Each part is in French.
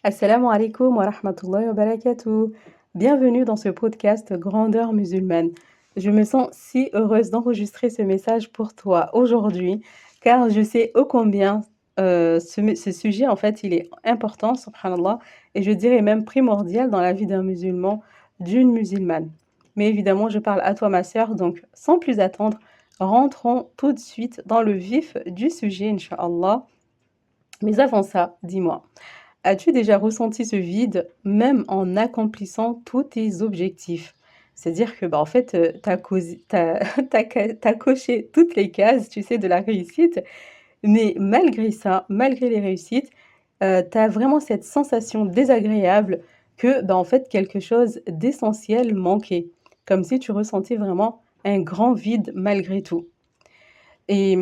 Assalamu alaikum wa rahmatullahi wa barakatuh. Bienvenue dans ce podcast Grandeur musulmane. Je me sens si heureuse d'enregistrer ce message pour toi aujourd'hui, car je sais ô combien ce sujet, en fait, il est important, subhanallah, et je dirais même primordial dans la vie d'un musulman, d'une musulmane. Mais évidemment, je parle à toi, ma sœur, donc sans plus attendre, rentrons tout de suite dans le vif du sujet, Inch'Allah. Mais avant ça, dis-moi. As-tu déjà ressenti ce vide, même en accomplissant tous tes objectifs? C'est-à-dire que, en fait, tu coché toutes les cases, tu sais, de la réussite, mais malgré ça, malgré les réussites, tu as vraiment cette sensation désagréable que, en fait, quelque chose d'essentiel manquait, comme si tu ressentais vraiment un grand vide malgré tout. Et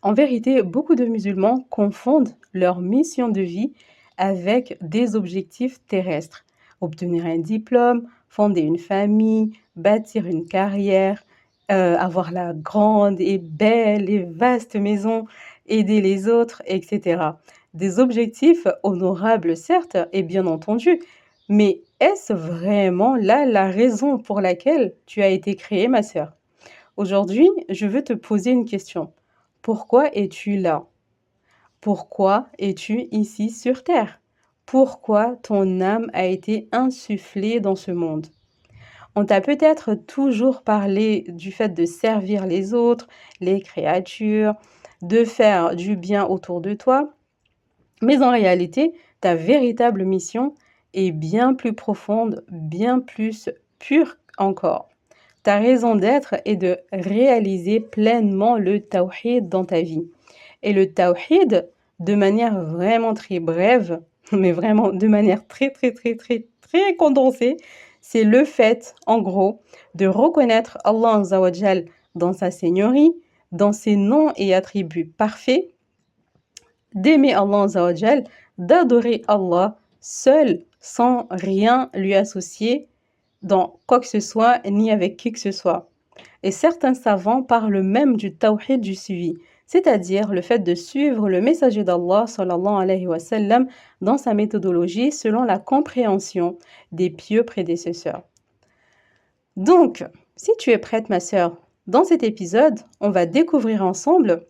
en vérité, beaucoup de musulmans confondent leur mission de vie avec des objectifs terrestres. Obtenir un diplôme, fonder une famille, bâtir une carrière, avoir la grande et belle et vaste maison, aider les autres, etc. Des objectifs honorables, certes, et bien entendu, mais est-ce vraiment là la raison pour laquelle tu as été créée, ma sœur? Aujourd'hui, je veux te poser une question. Pourquoi es-tu là? Pourquoi es-tu ici sur Terre? Pourquoi ton âme a été insufflée dans ce monde? On t'a peut-être toujours parlé du fait de servir les autres, les créatures, de faire du bien autour de toi, mais en réalité, ta véritable mission est bien plus profonde, bien plus pure encore. Ta raison d'être est de réaliser pleinement le tawhid dans ta vie. Et le tawhid, de manière vraiment très brève, mais vraiment de manière très condensée, c'est le fait, en gros, de reconnaître Allah Azza wa Jal dans sa seigneurie, dans ses noms et attributs parfaits, d'aimer Allah Azza wa Jal, d'adorer Allah seul, sans rien lui associer dans quoi que ce soit, ni avec qui que ce soit. Et certains savants parlent même du tawhid du suivi, c'est-à-dire le fait de suivre le messager d'Allah sallallahu alayhi wa sallam dans sa méthodologie selon la compréhension des pieux prédécesseurs. Donc, si tu es prête, ma sœur, dans cet épisode, on va découvrir ensemble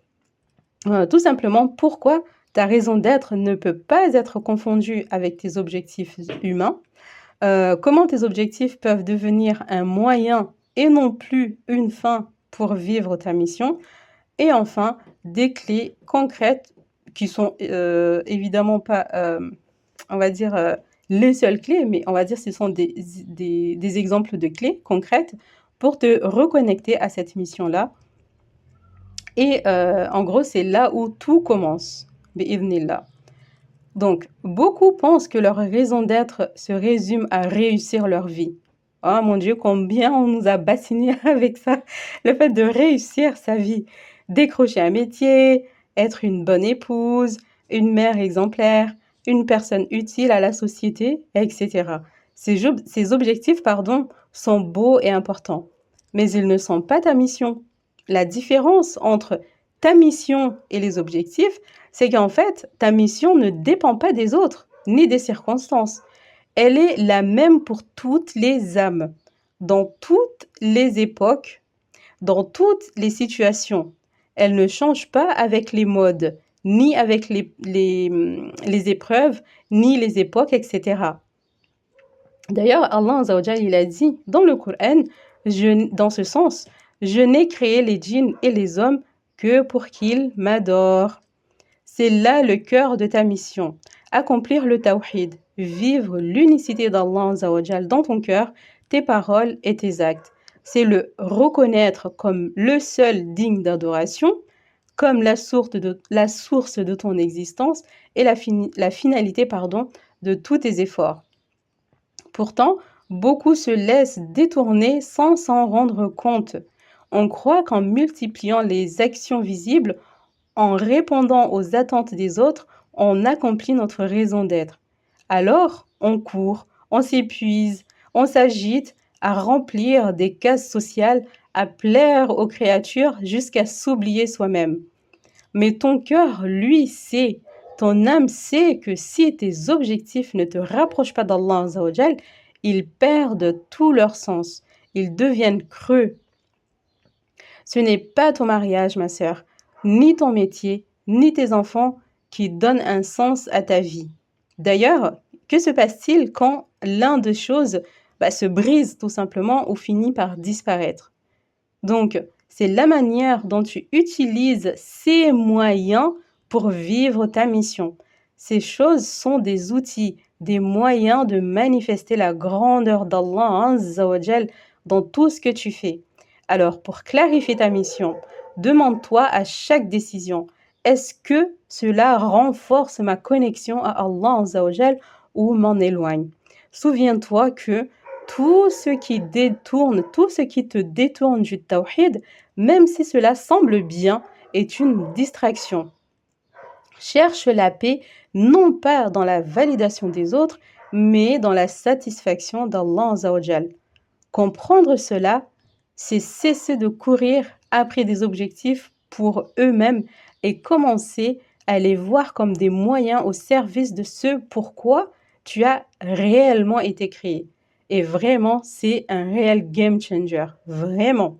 tout simplement pourquoi ta raison d'être ne peut pas être confondue avec tes objectifs humains, comment tes objectifs peuvent devenir un moyen et non plus une fin pour vivre ta mission, et enfin, des clés concrètes qui sont évidemment pas, on va dire, les seules clés, mais on va dire ce sont des exemples de clés concrètes pour te reconnecter à cette mission-là. Et en gros, c'est là où tout commence, bi'idhnillah. Donc, beaucoup pensent que leur raison d'être se résume à réussir leur vie. Oh mon Dieu, combien on nous a bassinés avec ça. Le fait de réussir sa vie, décrocher un métier, être une bonne épouse, une mère exemplaire, une personne utile à la société, etc. Ces objectifs, sont beaux et importants, mais ils ne sont pas ta mission. La différence entre ta mission et les objectifs, c'est qu'en fait, ta mission ne dépend pas des autres, ni des circonstances. Elle est la même pour toutes les âmes, dans toutes les époques, dans toutes les situations. Elle ne change pas avec les modes, ni avec les épreuves, ni les époques, etc. D'ailleurs, Allah Azza wa Jal, il a dit dans le Coran, dans ce sens, je n'ai créé les djinns et les hommes que pour qu'ils m'adorent. C'est là le cœur de ta mission, accomplir le tawhid, vivre l'unicité d'Allah Azza wa Jal dans ton cœur, tes paroles et tes actes. C'est le reconnaître comme le seul digne d'adoration, comme la source de ton existence et la finalité de tous tes efforts. Pourtant, beaucoup se laissent détourner sans s'en rendre compte. On croit qu'en multipliant les actions visibles, en répondant aux attentes des autres, on accomplit notre raison d'être. Alors, on court, on s'épuise, on s'agite à remplir des cases sociales, à plaire aux créatures jusqu'à s'oublier soi-même. Mais ton cœur, lui, sait Ton âme sait que si tes objectifs ne te rapprochent pas d'Allah Azza wa Jal, ils perdent tout leur sens. Ils deviennent creux. Ce n'est pas ton mariage, ma sœur, ni ton métier, ni tes enfants qui donnent un sens à ta vie. D'ailleurs, que se passe-t-il quand l'un des choses se brise tout simplement ou finit par disparaître? Donc, c'est la manière dont tu utilises ces moyens pour vivre ta mission. Ces choses sont des outils, des moyens de manifester la grandeur d'Allah Azza wa Jal dans tout ce que tu fais. Alors, pour clarifier ta mission, demande-toi à chaque décision, est-ce que cela renforce ma connexion à Allah Azza wa Jal ou m'en éloigne? Souviens-toi que tout ce qui te détourne du tawhid, même si cela semble bien, est une distraction. Cherche la paix non pas dans la validation des autres, mais dans la satisfaction d'Allah Azza wa Jal. Comprendre cela, c'est cesser de courir après des objectifs pour eux-mêmes et commencer à les voir comme des moyens au service de ce pourquoi tu as réellement été créé. Et vraiment, c'est un réel game changer. Vraiment.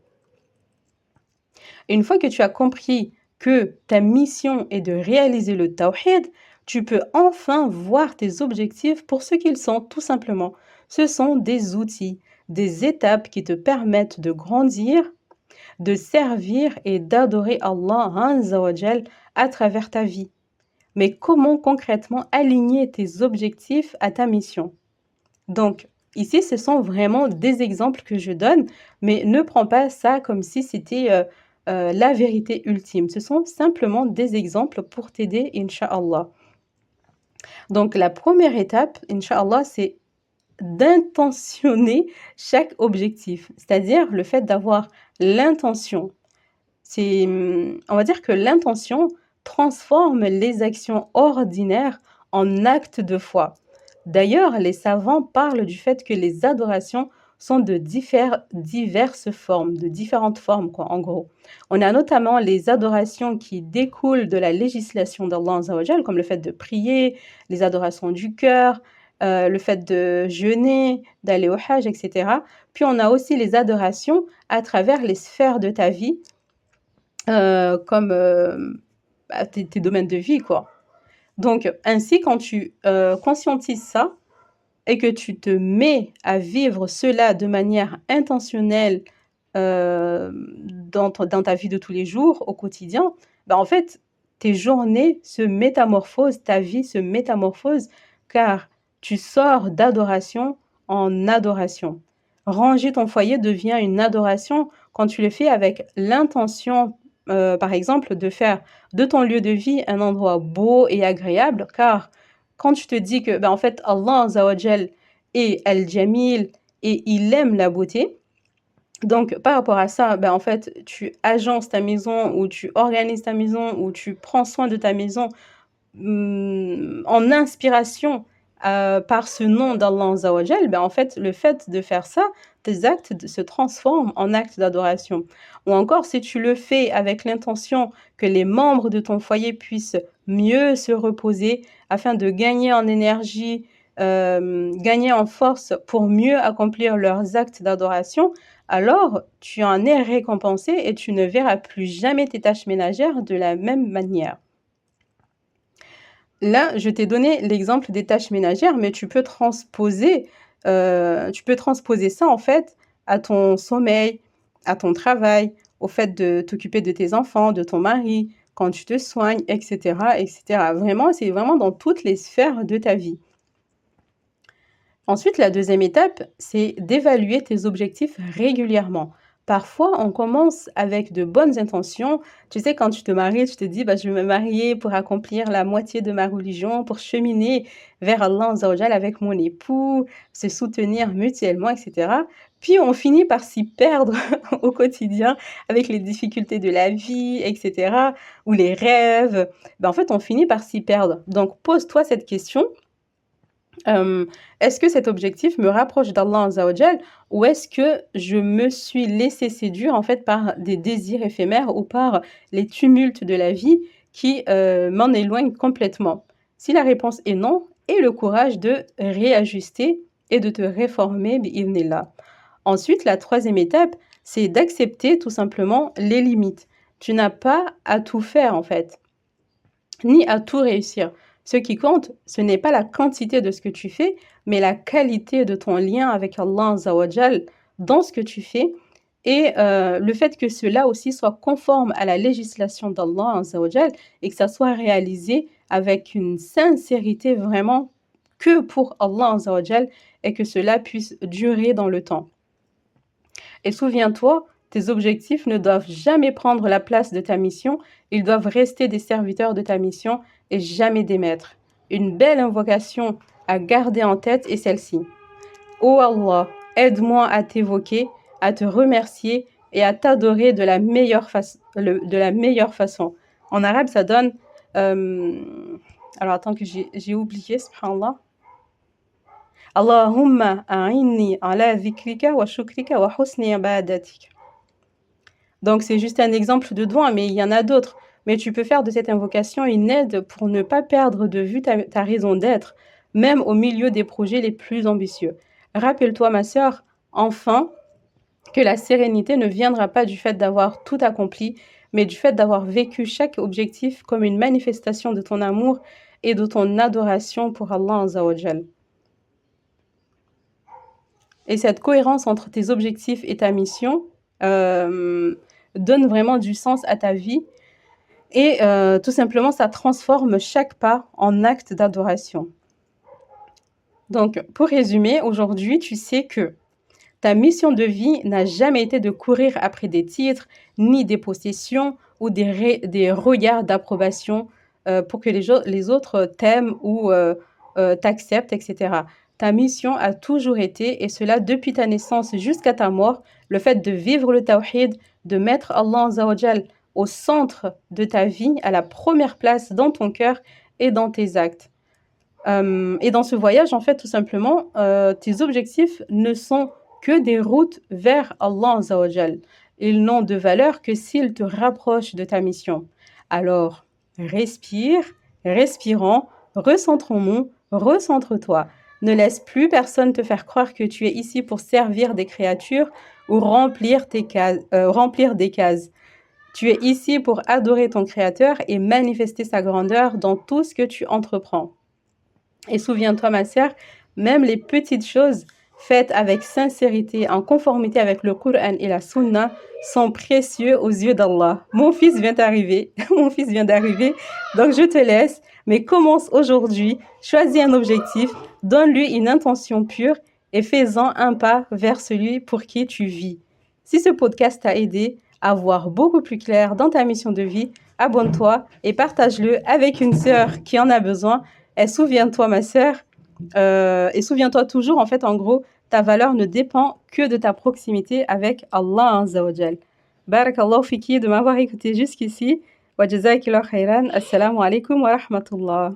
Une fois que tu as compris que ta mission est de réaliser le tawhid, tu peux enfin voir tes objectifs pour ce qu'ils sont, tout simplement. Ce sont des outils, des étapes qui te permettent de grandir, de servir et d'adorer Allah Azza wa Jal à travers ta vie. Mais comment concrètement aligner tes objectifs à ta mission? Donc, ici, ce sont vraiment des exemples que je donne, mais ne prends pas ça comme si c'était la vérité ultime. Ce sont simplement des exemples pour t'aider, Inch'Allah. Donc, la première étape, Inch'Allah, c'est d'intentionner chaque objectif, c'est-à-dire le fait d'avoir l'intention. On va dire que l'intention transforme les actions ordinaires en actes de foi. D'ailleurs, les savants parlent du fait que les adorations sont de diverses formes, de différentes formes, quoi, en gros. On a notamment les adorations qui découlent de la législation d'Allah Azza wa Jal, comme le fait de prier, les adorations du cœur, le fait de jeûner, d'aller au Hajj, etc. Puis on a aussi les adorations à travers les sphères de ta vie, comme tes domaines de vie, quoi. Donc, ainsi, quand tu conscientises ça et que tu te mets à vivre cela de manière intentionnelle dans ta vie de tous les jours, au quotidien, en fait, tes journées se métamorphosent, ta vie se métamorphose, car tu sors d'adoration en adoration. Ranger ton foyer devient une adoration quand tu le fais avec l'intention, par exemple, de faire de ton lieu de vie un endroit beau et agréable, car quand tu te dis que, en fait, Allah Azza wa Jal est Al-Jamil et il aime la beauté, donc par rapport à ça, en fait, tu agences ta maison ou tu organises ta maison ou tu prends soin de ta maison en inspiration par ce nom d'Allah Azza wa Jal, en fait, le fait de faire ça, tes actes se transforment en actes d'adoration. Ou encore, si tu le fais avec l'intention que les membres de ton foyer puissent mieux se reposer afin de gagner en énergie, gagner en force pour mieux accomplir leurs actes d'adoration, alors tu en es récompensé et tu ne verras plus jamais tes tâches ménagères de la même manière. Là, je t'ai donné l'exemple des tâches ménagères, mais tu peux transposer ça, en fait, à ton sommeil, à ton travail, au fait de t'occuper de tes enfants, de ton mari, quand tu te soignes, etc., etc. Vraiment, c'est vraiment dans toutes les sphères de ta vie. Ensuite, la deuxième étape, c'est d'évaluer tes objectifs régulièrement. Parfois, on commence avec de bonnes intentions. Tu sais, quand tu te maries, tu te dis, je vais me marier pour accomplir la moitié de ma religion, pour cheminer vers Allah Azza wa Jal avec mon époux, se soutenir mutuellement, etc. Puis, on finit par s'y perdre au quotidien avec les difficultés de la vie, etc., ou les rêves. En fait, on finit par s'y perdre. Donc, pose-toi cette question. Est-ce que cet objectif me rapproche d'Allah Azza wa Jal ou est-ce que je me suis laissé séduire en fait par des désirs éphémères ou par les tumultes de la vie qui m'en éloignent complètement? Si la réponse est non, aie le courage de réajuster et de te réformer, bi'idhnillah. Ensuite, la troisième étape, c'est d'accepter tout simplement les limites. Tu n'as pas à tout faire en fait, ni à tout réussir. Ce qui compte, ce n'est pas la quantité de ce que tu fais, mais la qualité de ton lien avec Allah Azza wa Jal dans ce que tu fais et le fait que cela aussi soit conforme à la législation d'Allah Azza wa Jal et que ça soit réalisé avec une sincérité vraiment que pour Allah Azza wa Jal et que cela puisse durer dans le temps. Et souviens-toi, tes objectifs ne doivent jamais prendre la place de ta mission, ils doivent rester des serviteurs de ta mission et jamais des maîtres. Une belle invocation à garder en tête est celle-ci. Ô Allah, aide-moi à t'évoquer, à te remercier et à t'adorer de la meilleure façon. En arabe, ça donne... alors attends que j'ai oublié, subhanallah. Allahumma a'inni ala dhikrika wa shukrika wa husni ibadatik. Donc c'est juste un exemple de doigt, mais il y en a d'autres. Mais tu peux faire de cette invocation une aide pour ne pas perdre de vue ta raison d'être, même au milieu des projets les plus ambitieux. Rappelle-toi, ma sœur, enfin, que la sérénité ne viendra pas du fait d'avoir tout accompli, mais du fait d'avoir vécu chaque objectif comme une manifestation de ton amour et de ton adoration pour Allah Azza wa Jal. Et cette cohérence entre tes objectifs et ta mission donne vraiment du sens à ta vie et tout simplement ça transforme chaque pas en acte d'adoration. Donc pour résumer, aujourd'hui tu sais que ta mission de vie n'a jamais été de courir après des titres, ni des possessions ou des regards d'approbation pour que les autres t'aiment ou t'acceptent, etc. Ta mission a toujours été, et cela depuis ta naissance jusqu'à ta mort, le fait de vivre le tawhid, de mettre Allah Azza wa Jal au centre de ta vie, à la première place dans ton cœur et dans tes actes. Et dans ce voyage, en fait, tout simplement, tes objectifs ne sont que des routes vers Allah Azza wa Jal. Ils n'ont de valeur que s'ils te rapprochent de ta mission. Alors, respirons, recentrons-nous, recentre-toi. Ne laisse plus personne te faire croire que tu es ici pour servir des créatures ou remplir des cases. Tu es ici pour adorer ton Créateur et manifester sa grandeur dans tout ce que tu entreprends. Et souviens-toi, ma sœur, même les petites choses faites avec sincérité, en conformité avec le Coran et la Sunna, sont précieux aux yeux d'Allah. Mon fils vient d'arriver, donc je te laisse, mais commence aujourd'hui, choisis un objectif, donne-lui une intention pure et fais-en un pas vers celui pour qui tu vis. Si ce podcast t'a aidé à voir beaucoup plus clair dans ta mission de vie, abonne-toi et partage-le avec une sœur qui en a besoin. Et souviens-toi, ma sœur, et souviens-toi toujours, en fait, en gros, ta valeur ne dépend que de ta proximité avec Allah Azza wa Jal. Barakallahu fiki de m'avoir écouté jusqu'ici. Wa jazakillahu khairan. Assalamu alaikum wa rahmatullah.